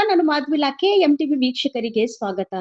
ನಾನು ಮಾಧವಿಲಾ K. MTV ವೀಕ್ಷಕರಿಗೆ ಸ್ವಾಗತ.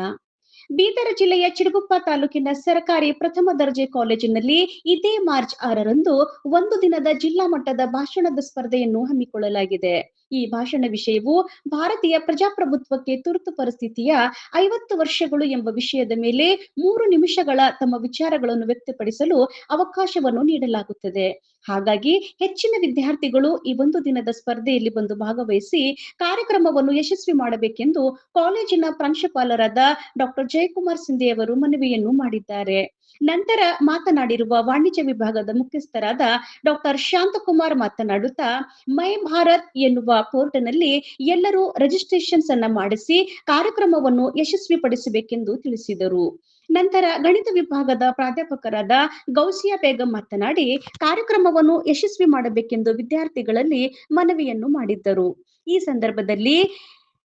ಬೀದರ ಜಿಲ್ಲೆಯ ಚಿರಗುಪ್ಪ ತಾಲೂಕಿನ ಸರ್ಕಾರಿ ಪ್ರಥಮ ದರ್ಜೆ ಕಾಲೇಜಿನಲ್ಲಿ ಇದೇ ಮಾರ್ಚ್ 6ರಂದು ಒಂದು ದಿನದ ಜಿಲ್ಲಾ ಮಟ್ಟದ ಭಾಷಣದ ಸ್ಪರ್ಧೆಯನ್ನು ಹಮ್ಮಿಕೊಳ್ಳಲಾಗಿದೆ. ಈ ಭಾಷಣ ವಿಷಯವು ಭಾರತೀಯ ಪ್ರಜಾಪ್ರಭುತ್ವಕ್ಕೆ ತುರ್ತು ಪರಿಸ್ಥಿತಿಯ 50 ವರ್ಷಗಳು ಎಂಬ ವಿಷಯದ ಮೇಲೆ 3 ನಿಮಿಷಗಳ ತಮ್ಮ ವಿಚಾರಗಳನ್ನು ವ್ಯಕ್ತಪಡಿಸಲು ಅವಕಾಶವನ್ನು ನೀಡಲಾಗುತ್ತದೆ. ಹಾಗಾಗಿ ಹೆಚ್ಚಿನ ವಿದ್ಯಾರ್ಥಿಗಳು ಈ ಒಂದು ದಿನದ ಸ್ಪರ್ಧೆಯಲ್ಲಿ ಬಂದು ಭಾಗವಹಿಸಿ ಕಾರ್ಯಕ್ರಮವನ್ನು ಯಶಸ್ವಿ ಮಾಡಬೇಕೆಂದು ಕಾಲೇಜಿನ ಪ್ರಾಂಶುಪಾಲರಾದ ಡಾಕ್ಟರ್ ಜಯಕುಮಾರ್ ಸಿಂಧೆ ಅವರು ಮನವಿಯನ್ನು ಮಾಡಿದ್ದಾರೆ. ನಂತರ ಮಾತನಾಡಿರುವ ವಾಣಿಜ್ಯ ವಿಭಾಗದ ಮುಖ್ಯಸ್ಥರಾದ ಡಾಕ್ಟರ್ ಶಾಂತಕುಮಾರ್ ಮಾತನಾಡುತ್ತಾ, ಮೈ ಭಾರತ್ ಎನ್ನುವ ಪೋರ್ಟಲ್ನಲ್ಲಿ ಎಲ್ಲರೂ ರಿಜಿಸ್ಟ್ರೇಷನ್ಸ್ ಅನ್ನ ಮಾಡಿಸಿ ಕಾರ್ಯಕ್ರಮವನ್ನು ಯಶಸ್ವಿಪಡಿಸಬೇಕೆಂದು ತಿಳಿಸಿದರು. ನಂತರ ಗಣಿತ ವಿಭಾಗದ ಪ್ರಾಧ್ಯಾಪಕರಾದ ಗೌಸಿಯಾ ಬೇಗಂ ಮಾತನಾಡಿ ಕಾರ್ಯಕ್ರಮವನ್ನು ಯಶಸ್ವಿ ಮಾಡಬೇಕೆಂದು ವಿದ್ಯಾರ್ಥಿಗಳಲ್ಲಿ ಮನವಿಯನ್ನು ಮಾಡಿದ್ದರು. ಈ ಸಂದರ್ಭದಲ್ಲಿ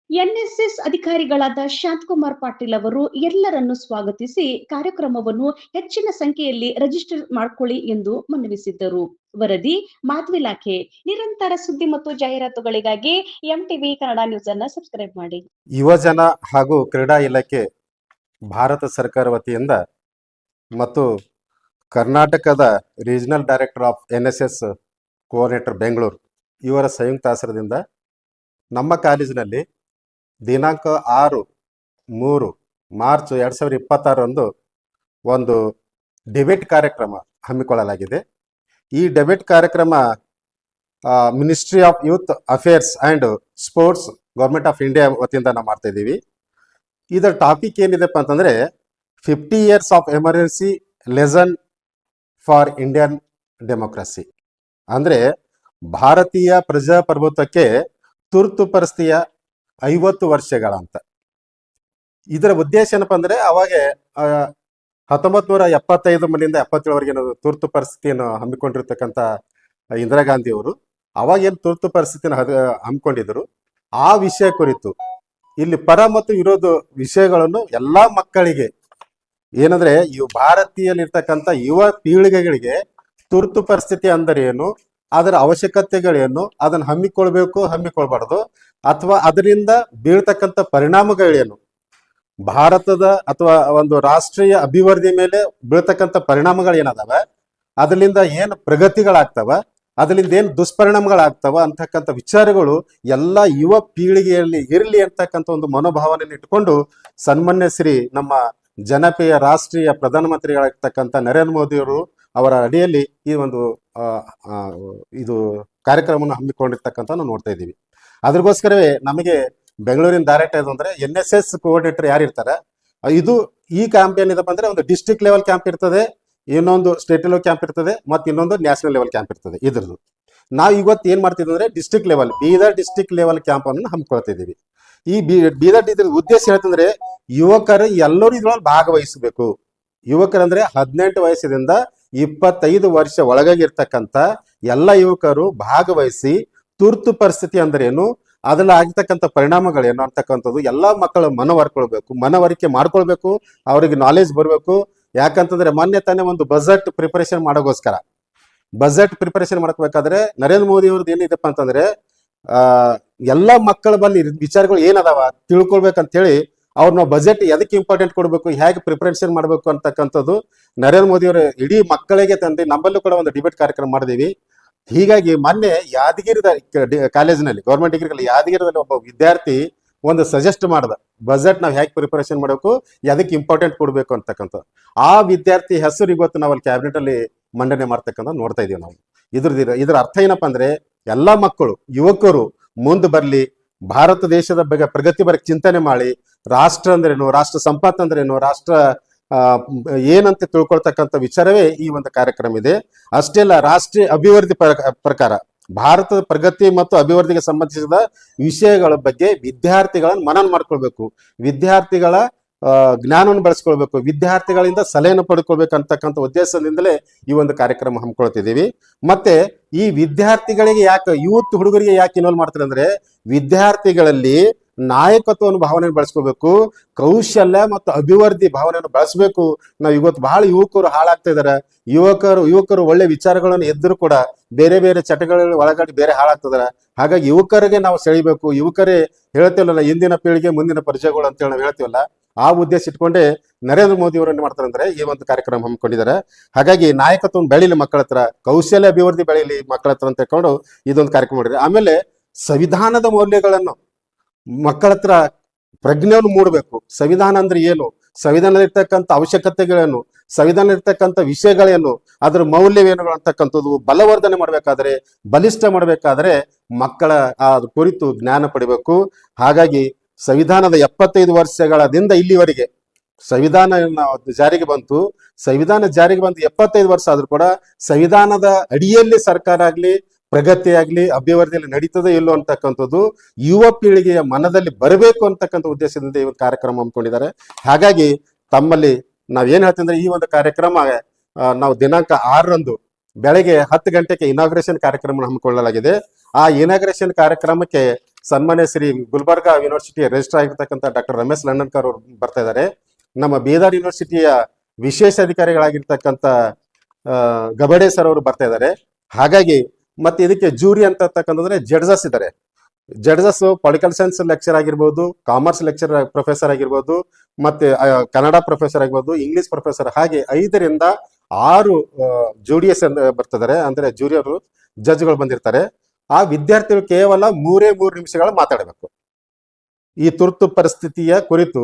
ಎನ್ಎಸ್ಎಸ್ ಅಧಿಕಾರಿಗಳಾದ ಶಾಂತಕುಮಾರ್ ಪಾಟೀಲ್ ಅವರು ಎಲ್ಲರನ್ನು ಸ್ವಾಗತಿಸಿ ಕಾರ್ಯಕ್ರಮವನ್ನು ಹೆಚ್ಚಿನ ಸಂಖ್ಯೆಯಲ್ಲಿ ರಿಜಿಸ್ಟರ್ ಮಾಡಿಕೊಳ್ಳಿ ಎಂದು ಮನವಿಸಿದ್ದರು. ವರದಿ ಮಾಧವಿಲಾ ಕೆ. ನಿರಂತರ ಸುದ್ದಿ ಮತ್ತು ಜಾಹೀರಾತುಗಳಿಗಾಗಿ ಎಂಟಿವಿ ಕನ್ನಡ ನ್ಯೂಸ್ ಅನ್ನ ಸಬ್ಸ್ಕ್ರೈಬ್ ಮಾಡಿ. ಯುವಜನ ಹಾಗೂ ಕ್ರೀಡಾ ಇಲಾಖೆ ಭಾರತ ಸರ್ಕಾರ ವತಿಯಿಂದ ಮತ್ತು ಕರ್ನಾಟಕದ regional director of NSS coordinator Bengaluru ಇವರ ಸಂಯುಕ್ತ ಆಶ್ರಯದಿಂದ ನಮ್ಮ ಕಾಲೇಜಿನಲ್ಲಿ ದಿನಾಂಕ 6 ಮಾರ್ಚ್ 2026ರಂದು ಒಂದು ಡಿಬೇಟ್ ಕಾರ್ಯಕ್ರಮ ಹಮ್ಮಿಕೊಳ್ಳಲಾಗಿದೆ. ಈ ಡಿಬೇಟ್ ಕಾರ್ಯಕ್ರಮ ministry of youth affairs and sports government of India ವತಿಯಿಂದ ನಾವು ಮಾಡ್ತಾ ಇದ್ದೀವಿ. ಇದರ ಟಾಪಿಕ್ ಏನಿದೆಪ್ಪ ಅಂತಂದರೆ 50 years of emergency lesson for Indian democracy, ಅಂದರೆ ಭಾರತೀಯ ಪ್ರಜಾಪ್ರಭುತ್ವಕ್ಕೆ ತುರ್ತು ಪರಿಸ್ಥಿತಿಯ 50 ವರ್ಷಗಳಂತ. ಇದರ ಉದ್ದೇಶ ಏನಪ್ಪ ಅಂದರೆ ಅವಾಗ 1975 ಮನೆಯಿಂದ 77ವರೆಗೆ ತುರ್ತು ಪರಿಸ್ಥಿತಿಯನ್ನು ಹಮ್ಮಿಕೊಂಡಿರ್ತಕ್ಕಂಥ ಇಂದಿರಾ ಗಾಂಧಿ ಅವರು ಅವಾಗೇನು ತುರ್ತು ಪರಿಸ್ಥಿತಿಯನ್ನು ಹಮ್ಮಿಕೊಂಡಿದ್ರು ಆ ವಿಷಯ ಕುರಿತು ಇಲ್ಲಿ ಪರ ಮತ್ತು ವಿರೋಧ ವಿಷಯಗಳನ್ನು ಎಲ್ಲ ಮಕ್ಕಳಿಗೆ ಏನಂದ್ರೆ ಭಾರತೀಯಲ್ಲಿರ್ತಕ್ಕಂಥ ಯುವ ಪೀಳಿಗೆಗಳಿಗೆ ತುರ್ತು ಪರಿಸ್ಥಿತಿ ಅಂದರೆ ಏನು, ಅದರ ಅವಶ್ಯಕತೆಗಳೇನು, ಅದನ್ನು ಹಮ್ಮಿಕೊಳ್ಬಾರ್ದು, ಅಥವಾ ಅದರಿಂದ ಬೀಳ್ತಕ್ಕಂಥ ಪರಿಣಾಮಗಳೇನು, ಭಾರತದ ಅಥವಾ ಒಂದು ರಾಷ್ಟ್ರೀಯ ಅಭಿವೃದ್ಧಿ ಮೇಲೆ ಬೀಳ್ತಕ್ಕಂಥ ಪರಿಣಾಮಗಳೇನದಾವ, ಅದರಿಂದ ಏನು ಪ್ರಗತಿಗಳಾಗ್ತವ, ಅದರಿಂದ ಏನು ದುಷ್ಪರಿಣಾಮಗಳಾಗ್ತವ ಅಂತಕ್ಕಂಥ ವಿಚಾರಗಳು ಎಲ್ಲ ಯುವ ಪೀಳಿಗೆಯಲ್ಲಿ ಇರಲಿ ಅಂತಕ್ಕಂಥ ಒಂದು ಮನೋಭಾವನೆಯನ್ನು ಇಟ್ಕೊಂಡು ಸನ್ಮಾನ್ಯ ಶ್ರೀ ನಮ್ಮ ಜನಪ್ರಿಯ ರಾಷ್ಟ್ರೀಯ ಪ್ರಧಾನಮಂತ್ರಿಗಳಾಗಿರ್ತಕ್ಕಂಥ ನರೇಂದ್ರ ಮೋದಿಯವರು ಅವರ ಅಡಿಯಲ್ಲಿ ಈ ಒಂದು ಇದು ಕಾರ್ಯಕ್ರಮವನ್ನು ಹಮ್ಮಿಕೊಂಡಿರ್ತಕ್ಕಂಥ ನಾವು ನೋಡ್ತಾ ಇದ್ದೀವಿ. ಅದ್ರಗೋಸ್ಕರವೇ ನಮಗೆ ಬೆಂಗಳೂರಿನ ಡೈರೆಕ್ಟ್ ಆಯ್ತು ಅಂದರೆ ಎನ್ಎಸ್ಎಸ್ ಕೋಆರ್ಡಿನೇಟರ್ ಯಾರಿರ್ತಾರೆ, ಈ ಕ್ಯಾಂಪ್ ಏನಿದಪ್ಪ ಅಂದರೆ ಒಂದು ಡಿಸ್ಟ್ರಿಕ್ಟ್ ಲೆವೆಲ್ ಕ್ಯಾಂಪ್ ಇರ್ತದೆ, ಇನ್ನೊಂದು ಸ್ಟೇಟ್ ಲೆವೆಲ್ ಕ್ಯಾಂಪ್ ಇರ್ತದೆ, ಮತ್ತು ಇನ್ನೊಂದು ನ್ಯಾಷನಲ್ ಲೆವೆಲ್ ಕ್ಯಾಂಪ್ ಇರ್ತದೆ. ಇದ್ರದ್ದು ನಾವು ಇವತ್ತು ಏನು ಮಾಡ್ತಿದ್ವಿ ಅಂದರೆ ಬೀದರ್ ಡಿಸ್ಟ್ರಿಕ್ಟ್ ಲೆವೆಲ್ ಕ್ಯಾಂಪನ್ನು ಹಮ್ಮಿಕೊಳ್ತಿದ್ದೀವಿ. ಈ ಬೀದರ್ ಉದ್ದೇಶ ಹೇಳ್ತಂದ್ರೆ ಯುವಕರು ಎಲ್ಲರೂ ಇದ್ರೊಳಗೆ ಭಾಗವಹಿಸಬೇಕು. ಯುವಕರಂದ್ರೆ 18 ವಯಸ್ಸಿನಿಂದ 25 ವರ್ಷ ಒಳಗಾಗಿರ್ತಕ್ಕಂಥ ಎಲ್ಲ ಯುವಕರು ಭಾಗವಹಿಸಿ ತುರ್ತು ಪರಿಸ್ಥಿತಿ ಅಂದ್ರೆ ಏನು, ಅದ್ರಲ್ಲಿ ಆಗಿರ್ತಕ್ಕಂಥ ಪರಿಣಾಮಗಳೇನು ಅಂತಕ್ಕಂಥದ್ದು ಎಲ್ಲ ಮಕ್ಕಳು ಮನವರಿಕೆ ಮಾಡ್ಕೊಳ್ಬೇಕು, ಅವರಿಗೆ ನಾಲೆಜ್ ಬರಬೇಕು. ಯಾಕಂತಂದ್ರೆ ಮೊನ್ನೆ ತಾನೇ ಒಂದು ಬಜೆಟ್ ಪ್ರಿಪರೇಷನ್ ಮಾಡೋಗೋಸ್ಕರ ಮಾಡ್ಕೋಬೇಕಾದ್ರೆ ನರೇಂದ್ರ ಮೋದಿ ಅವ್ರದ್ದು ಏನಿದೆಪ್ಪ ಅಂತಂದ್ರೆ ಎಲ್ಲ ಮಕ್ಕಳ ಬಲ್ಲಿ ವಿಚಾರಗಳು ಏನದಾವ ತಿಳ್ಕೊಳ್ಬೇಕಂತ ಹೇಳಿ ಅವ್ರನ್ನ ಬಜೆಟ್ ಎದಕ್ಕೆ ಇಂಪಾರ್ಟೆಂಟ್ ಕೊಡಬೇಕು, ಹೇಗೆ ಪ್ರಿಪರೇಷನ್ ಮಾಡಬೇಕು ಅಂತಕ್ಕಂಥದ್ದು ನರೇಂದ್ರ ಮೋದಿ ಅವರು ಇಡೀ ಮಕ್ಕಳಿಗೆ ತಂದು ನಮ್ಮಲ್ಲೂ ಕೂಡ ಒಂದು ಡಿಬೇಟ್ ಕಾರ್ಯಕ್ರಮ ಮಾಡಿದೀವಿ. ಹೀಗಾಗಿ ಮೊನ್ನೆ ಯಾದಗಿರಿದ ಕಾಲೇಜಿನಲ್ಲಿ ಗೌರ್ಮೆಂಟ್ ಡಿಗ್ರಿ ಯಾದಗಿರಿದಲ್ಲಿ ಒಬ್ಬ ವಿದ್ಯಾರ್ಥಿ ಒಂದು ಸಜೆಸ್ಟ್ ಮಾಡ್ದ ಬಜೆಟ್ ನಾವು ಹೇಗೆ ಪ್ರಿಪರೇಷನ್ ಮಾಡಬೇಕು, ಎದಕ್ಕೆ ಇಂಪಾರ್ಟೆಂಟ್ ಕೊಡಬೇಕು ಅಂತಕ್ಕಂಥ. ಆ ವಿದ್ಯಾರ್ಥಿ ಹೆಸರು ಇವತ್ತು ನಾವು ಅಲ್ಲಿ ಕ್ಯಾಬಿನೆಟ್ ಅಲ್ಲಿ ಮಂಡನೆ ಮಾಡ್ತಕ್ಕಂಥ ನೋಡ್ತಾ ಇದೀವಿ ನಾವು. ಇದ್ರ ಅರ್ಥ ಏನಪ್ಪಾ ಅಂದ್ರೆ ಎಲ್ಲ ಮಕ್ಕಳು ಯುವಕರು ಮುಂದೆ ಬರಲಿ, ಭಾರತ ದೇಶದ ಬಗ್ಗೆ ಪ್ರಗತಿ ಬಗ್ಗೆ ಚಿಂತನೆ ಮಾಡಿ, ರಾಷ್ಟ್ರ ಅಂದ್ರೇನು, ರಾಷ್ಟ್ರ ಸಂಪತ್ತು ಅಂದ್ರೇನು, ರಾಷ್ಟ್ರ ಏನಂತ ತಿಳ್ಕೊಳ್ತಕ್ಕಂಥ ವಿಚಾರವೇ ಈ ಒಂದು ಕಾರ್ಯಕ್ರಮ ಇದೆ. ಅಷ್ಟೇ ಅಲ್ಲ, ರಾಷ್ಟ್ರೀಯ ಅಭಿವೃದ್ಧಿ ಪ್ರಕಾರ ಭಾರತದ ಪ್ರಗತಿ ಮತ್ತು ಅಭಿವೃದ್ಧಿಗೆ ಸಂಬಂಧಿಸಿದ ವಿಷಯಗಳ ಬಗ್ಗೆ ವಿದ್ಯಾರ್ಥಿಗಳನ್ನು ಮನನ ಮಾಡ್ಕೊಳ್ಬೇಕು, ವಿದ್ಯಾರ್ಥಿಗಳ ಜ್ಞಾನವನ್ನು ಬೆಳೆಸ್ಕೊಳ್ಬೇಕು, ವಿದ್ಯಾರ್ಥಿಗಳಿಂದ ಸಲಹೆಯನ್ನು ಪಡ್ಕೊಳ್ಬೇಕು ಅಂತಕ್ಕಂಥ ಉದ್ದೇಶದಿಂದಲೇ ಈ ಒಂದು ಕಾರ್ಯಕ್ರಮ ಹಮ್ಮಿಕೊಳ್ತಿದ್ದೀವಿ. ಮತ್ತೆ ಈ ವಿದ್ಯಾರ್ಥಿಗಳಿಗೆ ಯೂತ್ ಹುಡುಗರಿಗೆ ಯಾಕೆ ಇನ್ವಾಲ್ವ್ ಮಾಡ್ತಾರೆ ಅಂದ್ರೆ ವಿದ್ಯಾರ್ಥಿಗಳಲ್ಲಿ ನಾಯಕತ್ವವನ್ನು ಭಾವನೆಯನ್ನು ಬೆಳೆಸ್ಕೋಬೇಕು, ಕೌಶಲ್ಯ ಮತ್ತು ಅಭಿವೃದ್ಧಿ ಭಾವನೆಯನ್ನು ಬೆಳೆಸಬೇಕು. ನಾವು ಇವತ್ತು ಬಹಳ ಯುವಕರು ಹಾಳಾಗ್ತಾ ಇದಾರೆ. ಯುವಕರು ಒಳ್ಳೆ ವಿಚಾರಗಳನ್ನು ಎದ್ದರೂ ಕೂಡ ಬೇರೆ ಬೇರೆ ಚಟಗಳಲ್ಲಿ ಒಳಗಡೆ ಬೇರೆ ಹಾಳಾಗ್ತಿದಾರೆ. ಹಾಗಾಗಿ ಯುವಕರಿಗೆ ನಾವು ಸೆಳಿಬೇಕು. ಯುವಕರೇ ಹೇಳ್ತೀವಲ್ಲ, ಇಂದಿನ ಪೀಳಿಗೆ ಮುಂದಿನ ಪರಿಚಯಗಳು ಅಂತೇಳಿ ನಾವು ಹೇಳ್ತೀವಲ್ಲ, ಆ ಉದ್ದೇಶ ಇಟ್ಕೊಂಡೆ ನರೇಂದ್ರ ಮೋದಿ ಅವರು ಏನ್ ಮಾಡ್ತಾರೆ ಅಂದ್ರೆ ಈ ಒಂದು ಕಾರ್ಯಕ್ರಮ ಹಮ್ಮಿಕೊಂಡಿದ್ದಾರೆ. ಹಾಗಾಗಿ ನಾಯಕತ್ವವನ್ನು ಬೆಳೀಲಿ ಮಕ್ಕಳ ಹತ್ರ, ಕೌಶಲ್ಯ ಅಭಿವೃದ್ಧಿ ಬೆಳೀಲಿ ಮಕ್ಕಳ ಹತ್ರ ಅಂತ ಹೇಳ್ಕೊಂಡು ಇದೊಂದು ಕಾರ್ಯಕ್ರಮ ಮಾಡಿದ್ರೆ. ಆಮೇಲೆ ಸಂವಿಧಾನದ ಮೌಲ್ಯಗಳನ್ನು ಮಕ್ಕಳ ಹತ್ರ ಪ್ರಜ್ಞೆಯನ್ನು ಮೂಡಬೇಕು. ಸಂವಿಧಾನ ಅಂದ್ರೆ ಏನು, ಸಂವಿಧಾನದಲ್ಲಿರ್ತಕ್ಕಂಥ ಅವಶ್ಯಕತೆಗಳೇನು, ಸಂವಿಧಾನ ಇರ್ತಕ್ಕಂಥ ವಿಷಯಗಳೇನು, ಅದರ ಮೌಲ್ಯವೇನು ಅಂತಕ್ಕಂಥದ್ದು ಬಲವರ್ಧನೆ ಮಾಡಬೇಕಾದ್ರೆ, ಬಲಿಷ್ಠ ಮಾಡಬೇಕಾದ್ರೆ ಮಕ್ಕಳ ಆ ಕುರಿತು ಜ್ಞಾನ ಪಡಿಬೇಕು. ಹಾಗಾಗಿ ಸಂವಿಧಾನದ 75 ವರ್ಷಗಳದಿಂದ ಇಲ್ಲಿವರೆಗೆ ಸಂವಿಧಾನ ಜಾರಿಗೆ ಬಂತು. ಸಂವಿಧಾನ ಜಾರಿಗೆ ಬಂದು 75 ವರ್ಷ ಆದ್ರೂ ಕೂಡ ಸಂವಿಧಾನದ ಅಡಿಯಲ್ಲಿ ಸರ್ಕಾರ ಆಗ್ಲಿ, ಪ್ರಗತಿ ಆಗ್ಲಿ, ಅಭಿವೃದ್ಧಿಯಲ್ಲಿ ನಡೀತದೆ ಇಲ್ಲೋ ಅಂತಕ್ಕಂಥದ್ದು ಯುವ ಪೀಳಿಗೆಯ ಮನದಲ್ಲಿ ಬರಬೇಕು ಅಂತಕ್ಕಂಥ ಉದ್ದೇಶದಿಂದ ಈ ಒಂದು ಕಾರ್ಯಕ್ರಮ ಹಮ್ಮಿಕೊಂಡಿದ್ದಾರೆ. ಹಾಗಾಗಿ ತಮ್ಮಲ್ಲಿ ನಾವೇನ್ ಹೇಳ್ತೀವಿ ಅಂದ್ರೆ, ಈ ಒಂದು ಕಾರ್ಯಕ್ರಮ ನಾವು ದಿನಾಂಕ 6ರಂದು ಬೆಳಗ್ಗೆ 10 ಗಂಟೆಗೆ ಇನಾಗ್ರೇಷನ್ ಕಾರ್ಯಕ್ರಮ ಹಮ್ಮಿಕೊಳ್ಳಲಾಗಿದೆ. ಆ ಇನಾಗ್ರೇಷನ್ ಕಾರ್ಯಕ್ರಮಕ್ಕೆ ಸನ್ಮಾನ್ಯ ಶ್ರೀ ಗುಲ್ಬರ್ಗಾ ಯೂನಿವರ್ಸಿಟಿಯ ರಿಜಿಸ್ಟರ್ ಆಗಿರ್ತಕ್ಕಂಥ ಡಾಕ್ಟರ್ ರಮೇಶ್ ಲಂಡನ್ಕರ್ ಅವರು ಬರ್ತಾ ಇದ್ದಾರೆ. ನಮ್ಮ ಬೀದರ್ ಯೂನಿವರ್ಸಿಟಿಯ ವಿಶೇಷ ಅಧಿಕಾರಿಗಳಾಗಿರ್ತಕ್ಕಂಥ ಗಬಡೆ ಸರ್ ಅವರು ಬರ್ತಾ ಇದ್ದಾರೆ. ಹಾಗಾಗಿ ಮತ್ತೆ ಇದಕ್ಕೆ ಜೂರಿ ಅಂತಕ್ಕಂಥದ್ರೆ ಜಡ್ಜಸ್ ಇದ್ದಾರೆ. ಜಡ್ಜಸ್ ಪೊಲಿಟಿಕಲ್ ಸೈನ್ಸ್ ಲೆಕ್ಚರ್ ಆಗಿರ್ಬೋದು, ಕಾಮರ್ಸ್ ಲೆಕ್ಚರ್ ಪ್ರೊಫೆಸರ್ ಆಗಿರ್ಬೋದು, ಮತ್ತೆ ಕನ್ನಡ ಪ್ರೊಫೆಸರ್ ಆಗಿರ್ಬೋದು, ಇಂಗ್ಲಿಷ್ ಪ್ರೊಫೆಸರ್, ಹಾಗೆ 5 ರಿಂದ 6 ಜೂಡಿಯಸ್ ಬರ್ತಿದ್ದಾರೆ. ಅಂದ್ರೆ ಜೂರಿಯರು ಜಡ್ಜ್ಗಳು ಬಂದಿರ್ತಾರೆ. ಆ ವಿದ್ಯಾರ್ಥಿಗಳು ಕೇವಲ 3 ನಿಮಿಷಗಳು ಮಾತಾಡಬೇಕು. ಈ ತುರ್ತು ಪರಿಸ್ಥಿತಿಯ ಕುರಿತು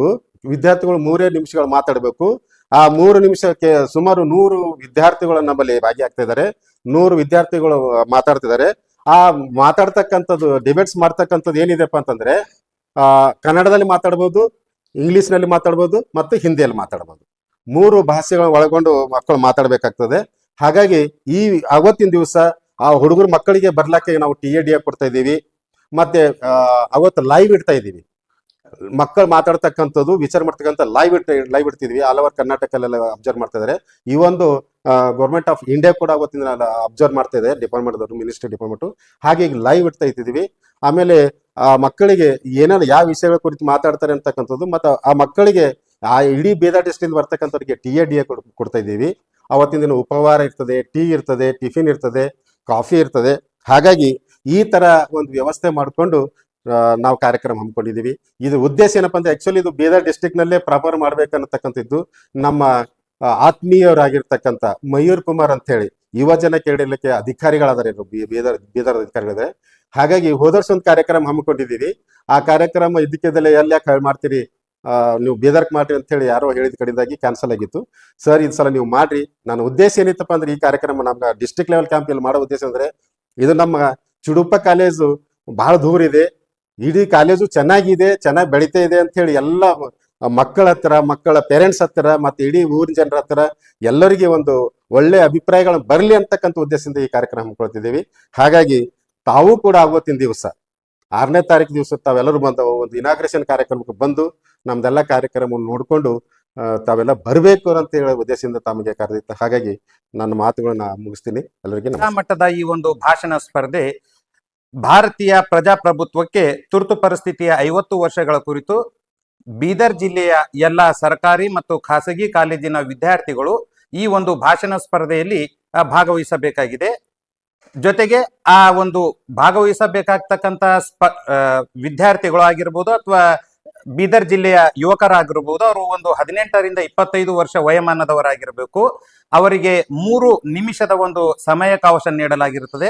ವಿದ್ಯಾರ್ಥಿಗಳು 3 ನಿಮಿಷಗಳು ಮಾತಾಡಬೇಕು. ಆ 3 ನಿಮಿಷಕ್ಕೆ ಸುಮಾರು 100 ವಿದ್ಯಾರ್ಥಿಗಳು ನಮ್ಮಲ್ಲಿ ಭಾಗಿಯಾಗ್ತಾ ಇದ್ದಾರೆ. 100 ವಿದ್ಯಾರ್ಥಿಗಳು ಮಾತಾಡ್ತಿದ್ದಾರೆ. ಆ ಮಾತಾಡ್ತಕ್ಕಂಥದ್ದು ಡಿಬೇಟ್ಸ್ ಮಾಡ್ತಕ್ಕಂಥದ್ದು ಏನಿದೆಪ್ಪ ಅಂತಂದ್ರೆ, ಕನ್ನಡದಲ್ಲಿ ಮಾತಾಡ್ಬೋದು, ಇಂಗ್ಲಿಷ್ ನಲ್ಲಿ ಮಾತಾಡ್ಬೋದು ಮತ್ತು ಹಿಂದಿಯಲ್ಲಿ ಮಾತಾಡ್ಬೋದು. 3 ಭಾಷೆಗಳನ್ನ ಒಳಗೊಂಡು ಮಕ್ಕಳು ಮಾತಾಡ್ಬೇಕಾಗ್ತದೆ. ಹಾಗಾಗಿ ಈ ಅವತ್ತಿನ ದಿವಸ ಆ ಹುಡುಗರು ಮಕ್ಕಳಿಗೆ ಬರ್ಲಾಕೆ ನಾವು TAD ಕೊಡ್ತಾ ಇದ್ದೀವಿ. ಮತ್ತೆ ಅವತ್ತು ಲೈವ್ ಇಡ್ತಾ ಇದ್ದೀವಿ. ಮಕ್ಕಳು ಮಾತಾಡ್ತಕ್ಕಂಥದ್ದು ವಿಚಾರ ಮಾಡ್ತಕ್ಕಂಥ ಲೈವ್ ಇಡ್ತಿದ್ವಿ. ಆಲ್ ಓವರ್ ಕರ್ನಾಟಕಲ್ಲೆಲ್ಲ ಅಬ್ಸರ್ವ್ ಮಾಡ್ತಾ ಇದಾರೆ. ಈ ಒಂದು ಗೌರ್ಮೆಂಟ್ ಆಫ್ ಇಂಡಿಯಾ ಕೂಡ ಅವತ್ತಿನ ಅಬ್ಸರ್ವ್ ಮಾಡ್ತಾ ಇದೆ, ಡಿಪಾರ್ಟ್ಮೆಂಟ್ ಮಿನಿಸ್ಟ್ರಿ ಡಿಪಾರ್ಟ್ಮೆಂಟ್. ಹಾಗೆ ಲೈವ್ ಇಡ್ತಾ ಇದ್ದೀವಿ. ಆಮೇಲೆ ಆ ಮಕ್ಕಳಿಗೆ ಏನೇನು ಯಾವ ವಿಷಯಗಳ ಕುರಿತು ಮಾತಾಡ್ತಾರೆ ಅಂತಕ್ಕಂಥದ್ದು, ಮತ್ತು ಆ ಮಕ್ಕಳಿಗೆ ಆ ಇಡೀ ಬೀದರ್ ಡಿಸ್ಟ್ರಿಕ್ಟ್ ಬರ್ತಕ್ಕಂಥವ್ರಿಗೆ TAD ಕೊಡ್ತಾ ಇದ್ದೀವಿ. ಅವತ್ತಿನ ದಿನ ಉಪಹಾರ ಇರ್ತದೆ, ಟೀ ಇರ್ತದೆ, ಟಿಫಿನ್ ಇರ್ತದೆ, ಕಾಫಿ ಇರ್ತದೆ. ಹಾಗಾಗಿ ಈ ತರ ಒಂದು ವ್ಯವಸ್ಥೆ ಮಾಡಿಕೊಂಡು ನಾವು ಕಾರ್ಯಕ್ರಮ ಹಮ್ಮಿಕೊಂಡಿದ್ದೀವಿ. ಇದು ಉದ್ದೇಶ ಏನಪ್ಪಾ ಅಂದ್ರೆ, ಆಕ್ಚುಲಿ ಇದು ಬೀದರ್ ಡಿಸ್ಟ್ರಿಕ್ಟ್ ನಲ್ಲೇ ಪ್ರಾಪರ್ ಮಾಡ್ಬೇಕನ್ನತಕ್ಕಂಥದ್ದು ನಮ್ಮ ಆತ್ಮೀಯರಾಗಿರ್ತಕ್ಕಂಥ ಮಯೂರ್ ಕುಮಾರ್ ಅಂತ ಹೇಳಿ ಯುವ ಜನ ಕೇಳಲಿಕ್ಕೆ ಅಧಿಕಾರಿಗಳಾದರೆ ಬೀದರ್ ಅಧಿಕಾರಿಗಳಿದೆ. ಹಾಗಾಗಿ ಹೋದರ್ಷ ಒಂದು ಕಾರ್ಯಕ್ರಮ ಹಮ್ಮಿಕೊಂಡಿದ್ದೀವಿ. ಆ ಕಾರ್ಯಕ್ರಮ ಇದಕ್ಕೆದಲ್ಲೇ ಯಾಕೆ ಮಾಡ್ತೀರಿ, ನೀವು ಬೀದರ್ಕ್ ಮಾಡ್ರಿ ಅಂತ ಹೇಳಿ ಯಾರೋ ಹೇಳಿದ ಕಡೆಯಿಂದಾಗಿ ಕ್ಯಾನ್ಸಲ್ ಆಗಿತ್ತು. ಸರ್ ಈ ಸಲ ನೀವು ಮಾಡ್ರಿ. ನನ್ನ ಉದ್ದೇಶ ಏನಿತ್ತಪ್ಪ ಅಂದ್ರೆ, ಈ ಕಾರ್ಯಕ್ರಮ ನಮ್ಮ ಡಿಸ್ಟ್ರಿಕ್ಟ್ ಲೆವೆಲ್ ಕ್ಯಾಂಪ್ ಇಲ್ಲಿ ಮಾಡೋ ಉದ್ದೇಶ ಅಂದ್ರೆ, ಇದು ನಮ್ಮ ಚುಡುಪ ಕಾಲೇಜು ಬಹಳ ದೂರ ಇದೆ, ಇಡೀ ಕಾಲೇಜು ಚೆನ್ನಾಗಿದೆ, ಚೆನ್ನಾಗಿ ಬೆಳಿತಾ ಇದೆ ಅಂತ ಹೇಳಿ ಎಲ್ಲ ಮಕ್ಕಳ ಹತ್ರ, ಮಕ್ಕಳ ಪೇರೆಂಟ್ಸ್ ಹತ್ರ, ಮತ್ತೆ ಇಡೀ ಊರಿನ ಜನರ ಹತ್ರ ಎಲ್ಲರಿಗೆ ಒಂದು ಒಳ್ಳೆ ಅಭಿಪ್ರಾಯಗಳು ಬರಲಿ ಅಂತಕ್ಕಂಥ ಉದ್ದೇಶದಿಂದ ಈ ಕಾರ್ಯಕ್ರಮ ಹಮ್ಮಿಕೊಳ್ತಿದ್ದೀವಿ. ಹಾಗಾಗಿ ತಾವು ಕೂಡ ಅವತ್ತಿನ ದಿವಸ 6ನೇ ತಾರೀಕು ದಿವಸ ತಾವೆಲ್ಲರೂ ಬಂದು ಒಂದು ಇನಾಗ್ರೇಷನ್ ಕಾರ್ಯಕ್ರಮಕ್ಕೆ ಬಂದು ನಮ್ದೆಲ್ಲ ಕಾರ್ಯಕ್ರಮವನ್ನು ನೋಡ್ಕೊಂಡು ತಾವೆಲ್ಲ ಬರಬೇಕು ಅಂತ ಹೇಳೋ ಉದ್ದೇಶದಿಂದ ತಮಗೆ ಕರೆದಿತ್ತು. ಹಾಗಾಗಿ ನನ್ನ ಮಾತುಗಳನ್ನ ಮುಗಿಸ್ತೀನಿ. ಎಲ್ಲರಿಗೆ ಮಟ್ಟದ ಈ ಒಂದು ಭಾಷಣ ಸ್ಪರ್ಧೆ ಭಾರತೀಯ ಪ್ರಜಾಪ್ರಭುತ್ವಕ್ಕೆ ತುರ್ತು ಪರಿಸ್ಥಿತಿಯ 50 ವರ್ಷಗಳ ಕುರಿತು ಬೀದರ್ ಜಿಲ್ಲೆಯ ಎಲ್ಲ ಸರ್ಕಾರಿ ಮತ್ತು ಖಾಸಗಿ ಕಾಲೇಜಿನ ವಿದ್ಯಾರ್ಥಿಗಳು ಈ ಒಂದು ಭಾಷಣ ಸ್ಪರ್ಧೆಯಲ್ಲಿ ಭಾಗವಹಿಸಬೇಕಾಗಿದೆ. ಜೊತೆಗೆ ಆ ಒಂದು ಭಾಗವಹಿಸಬೇಕಾಗ್ತಕ್ಕಂಥ ವಿದ್ಯಾರ್ಥಿಗಳು ಆಗಿರ್ಬೋದು ಅಥವಾ ಬೀದರ್ ಜಿಲ್ಲೆಯ ಯುವಕರಾಗಿರ್ಬೋದು, ಅವರು ಒಂದು 18 ರಿಂದ 25 ವರ್ಷ ವಯೋಮಾನದವರಾಗಿರಬೇಕು. ಅವರಿಗೆ 3 ನಿಮಿಷದ ಒಂದು ಸಮಯಾವಕಾಶ ನೀಡಲಾಗಿರುತ್ತದೆ.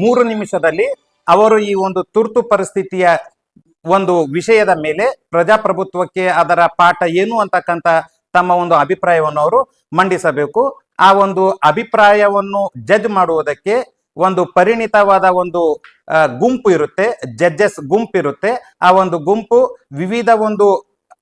3 ನಿಮಿಷದಲ್ಲಿ ಅವರು ಈ ಒಂದು ತುರ್ತು ಪರಿಸ್ಥಿತಿಯ ಒಂದು ವಿಷಯದ ಮೇಲೆ ಪ್ರಜಾಪ್ರಭುತ್ವಕ್ಕೆ ಅದರ ಪಾಠ ಏನು ಅಂತಕ್ಕಂಥ ತಮ್ಮ ಒಂದು ಅಭಿಪ್ರಾಯವನ್ನು ಅವರು ಮಂಡಿಸಬೇಕು. ಆ ಒಂದು ಅಭಿಪ್ರಾಯವನ್ನು ಜಡ್ಜ್ ಮಾಡುವುದಕ್ಕೆ ಒಂದು ಪರಿಣಿತವಾದ ಒಂದು ಗುಂಪು ಇರುತ್ತೆ, ಜಡ್ಜಸ್ ಗುಂಪು ಇರುತ್ತೆ. ಆ ಒಂದು ಗುಂಪು ವಿವಿಧ ಒಂದು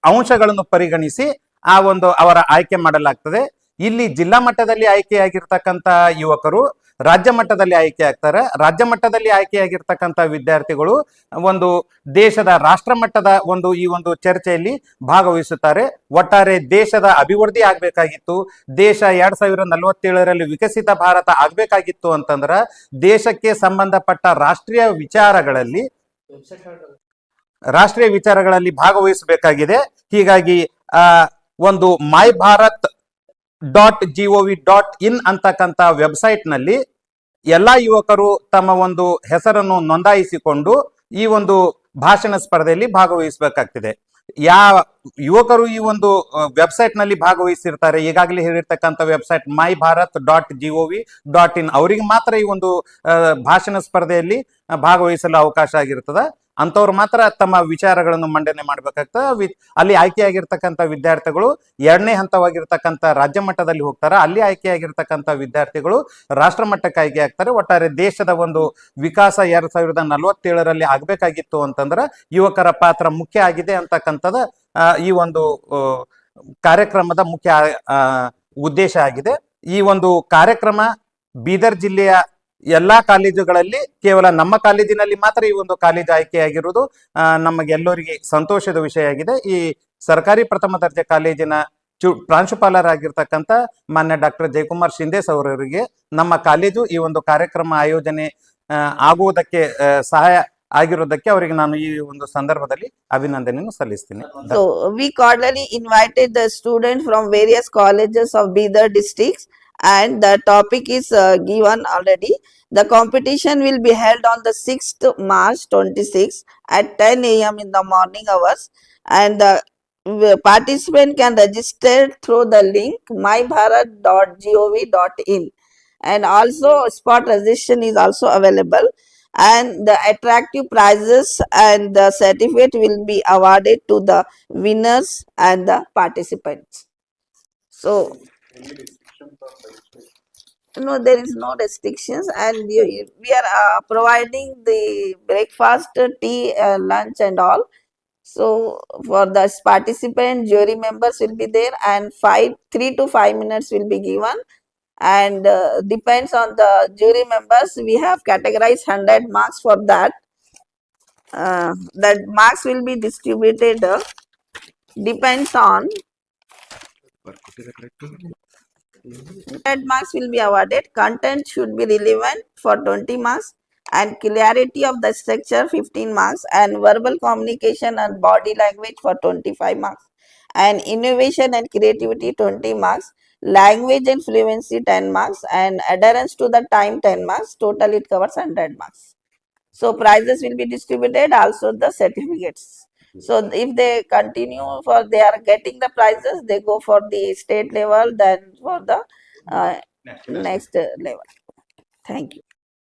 ಅಂಶಗಳನ್ನು ಪರಿಗಣಿಸಿ ಆ ಒಂದು ಅವರ ಆಯ್ಕೆ ಮಾಡಲಾಗ್ತದೆ. ಇಲ್ಲಿ ಜಿಲ್ಲಾ ಮಟ್ಟದಲ್ಲಿ ಆಯ್ಕೆಯಾಗಿರ್ತಕ್ಕಂಥ ಯುವಕರು ರಾಜ್ಯ ಮಟ್ಟದಲ್ಲಿ ಆಯ್ಕೆ ಆಗ್ತಾರೆ. ರಾಜ್ಯ ಮಟ್ಟದಲ್ಲಿ ಆಯ್ಕೆಯಾಗಿರ್ತಕ್ಕಂಥ ವಿದ್ಯಾರ್ಥಿಗಳು ಒಂದು ದೇಶದ ರಾಷ್ಟ್ರ ಮಟ್ಟದ ಒಂದು ಈ ಒಂದು ಚರ್ಚೆಯಲ್ಲಿ ಭಾಗವಹಿಸುತ್ತಾರೆ. ಒಟ್ಟಾರೆ ದೇಶದ ಅಭಿವೃದ್ಧಿ ಆಗ್ಬೇಕಾಗಿತ್ತು, ದೇಶ 2047ರಲ್ಲಿ ವಿಕಸಿತ ಭಾರತ ಆಗ್ಬೇಕಾಗಿತ್ತು ಅಂತಂದ್ರ ದೇಶಕ್ಕೆ ಸಂಬಂಧಪಟ್ಟ ರಾಷ್ಟ್ರೀಯ ವಿಚಾರಗಳಲ್ಲಿ ರಾಷ್ಟ್ರೀಯ ವಿಚಾರಗಳಲ್ಲಿ ಭಾಗವಹಿಸಬೇಕಾಗಿದೆ. ಹೀಗಾಗಿ ಒಂದು ಮೈ ಭಾರತ್ .gov.in ಅಂತಕ್ಕಂಥ ವೆಬ್ಸೈಟ್ ನಲ್ಲಿ ಎಲ್ಲಾ ಯುವಕರು ತಮ್ಮ ಒಂದು ಹೆಸರನ್ನು ನೋಂದಾಯಿಸಿಕೊಂಡು ಈ ಒಂದು ಭಾಷಣ ಸ್ಪರ್ಧೆಯಲ್ಲಿ ಭಾಗವಹಿಸಬೇಕಾಗ್ತಿದೆ. ಯಾವ ಯುವಕರು ಈ ಒಂದು ವೆಬ್ಸೈಟ್ ನಲ್ಲಿ ಭಾಗವಹಿಸಿರ್ತಾರೆ, ಈಗಾಗಲೇ ಹೇಳಿರ್ತಕ್ಕಂಥ ವೆಬ್ಸೈಟ್ myBharat.gov.in, ಅವರಿಗೆ ಮಾತ್ರ ಈ ಒಂದು ಭಾಷಣ ಸ್ಪರ್ಧೆಯಲ್ಲಿ ಭಾಗವಹಿಸಲು ಅವಕಾಶ ಆಗಿರ್ತದೆ. ಅಂತವ್ರು ಮಾತ್ರ ತಮ್ಮ ವಿಚಾರಗಳನ್ನು ಮಂಡನೆ ಮಾಡ್ಬೇಕಾಗ್ತದೆ. ಅಲ್ಲಿ ಆಯ್ಕೆಯಾಗಿರ್ತಕ್ಕಂಥ ವಿದ್ಯಾರ್ಥಿಗಳು 2ನೇ ಹಂತವಾಗಿರ್ತಕ್ಕಂಥ ರಾಜ್ಯ ಮಟ್ಟದಲ್ಲಿ ಹೋಗ್ತಾರೆ. ಅಲ್ಲಿ ಆಯ್ಕೆಯಾಗಿರ್ತಕ್ಕಂಥ ವಿದ್ಯಾರ್ಥಿಗಳು ರಾಷ್ಟ್ರ ಮಟ್ಟಕ್ಕೆ ಆಯ್ಕೆ ಆಗ್ತಾರೆ. ಒಟ್ಟಾರೆ ದೇಶದ ಒಂದು ವಿಕಾಸ 2047ರಲ್ಲಿ ಆಗ್ಬೇಕಾಗಿತ್ತು ಅಂತಂದ್ರೆ ಯುವಕರ ಪಾತ್ರ ಮುಖ್ಯ ಆಗಿದೆ ಅಂತಕ್ಕಂಥದ್ದು ಈ ಒಂದು ಕಾರ್ಯಕ್ರಮದ ಮುಖ್ಯ ಉದ್ದೇಶ ಆಗಿದೆ. ಈ ಒಂದು ಕಾರ್ಯಕ್ರಮ ಬೀದರ್ ಜಿಲ್ಲೆಯ ಎಲ್ಲಾ ಕಾಲೇಜುಗಳಲ್ಲಿ, ಕೇವಲ ನಮ್ಮ ಕಾಲೇಜಿನಲ್ಲಿ ಮಾತ್ರ ಈ ಒಂದು ಕಾಲೇಜು ಆಯ್ಕೆಯಾಗಿರುವುದು ನಮಗೆಲ್ಲರಿಗೆ ಸಂತೋಷದ ವಿಷಯ ಆಗಿದೆ. ಈ ಸರ್ಕಾರಿ ಪ್ರಥಮ ದರ್ಜೆ ಕಾಲೇಜಿನ ಪ್ರಾಂಶುಪಾಲರಾಗಿರ್ತಕ್ಕಂಥ ಮಾನ್ಯ ಡಾಕ್ಟರ್ ಜಯಕುಮಾರ್ ಶಿಂದೆ ಅವರಿಗೆ ನಮ್ಮ ಕಾಲೇಜು ಈ ಒಂದು ಕಾರ್ಯಕ್ರಮ ಆಯೋಜನೆ ಆಗುವುದಕ್ಕೆ ಸಹಾಯ ಆಗಿರೋದಕ್ಕೆ ಅವರಿಗೆ ನಾನು ಈ ಒಂದು ಸಂದರ್ಭದಲ್ಲಿ ಅಭಿನಂದನೆಯನ್ನು ಸಲ್ಲಿಸ್ತೀನಿ. So we cordially invited the students from various colleges of Bidar districts, and the topic is given already. The competition will be held on the 6th March 26 at 10 a.m. in the morning hours, and the participant can register through the link mybharat.gov.in, and also spot registration is also available, and the attractive prizes and the certificate will be awarded to the winners and the participants. So no, there is no restrictions, and we are providing the breakfast, tea, lunch and all. So for the participant, jury members will be there, and 3 to 5 minutes will be given, and depends on the jury members. We have categorized 100 marks for that. That marks will be distributed depends on 100 marks will be awarded. Content should be relevant for 20 marks, and clarity of the structure 15 marks, and verbal communication and body language for 25 marks, and innovation and creativity 20 marks, language and fluency 10 marks, and adherence to the time 10 marks. Total it covers 100 marks. So prizes will be distributed, also the certificates. So if they continue for they are getting the prizes, they go for the state level, then for the next level. Thank you.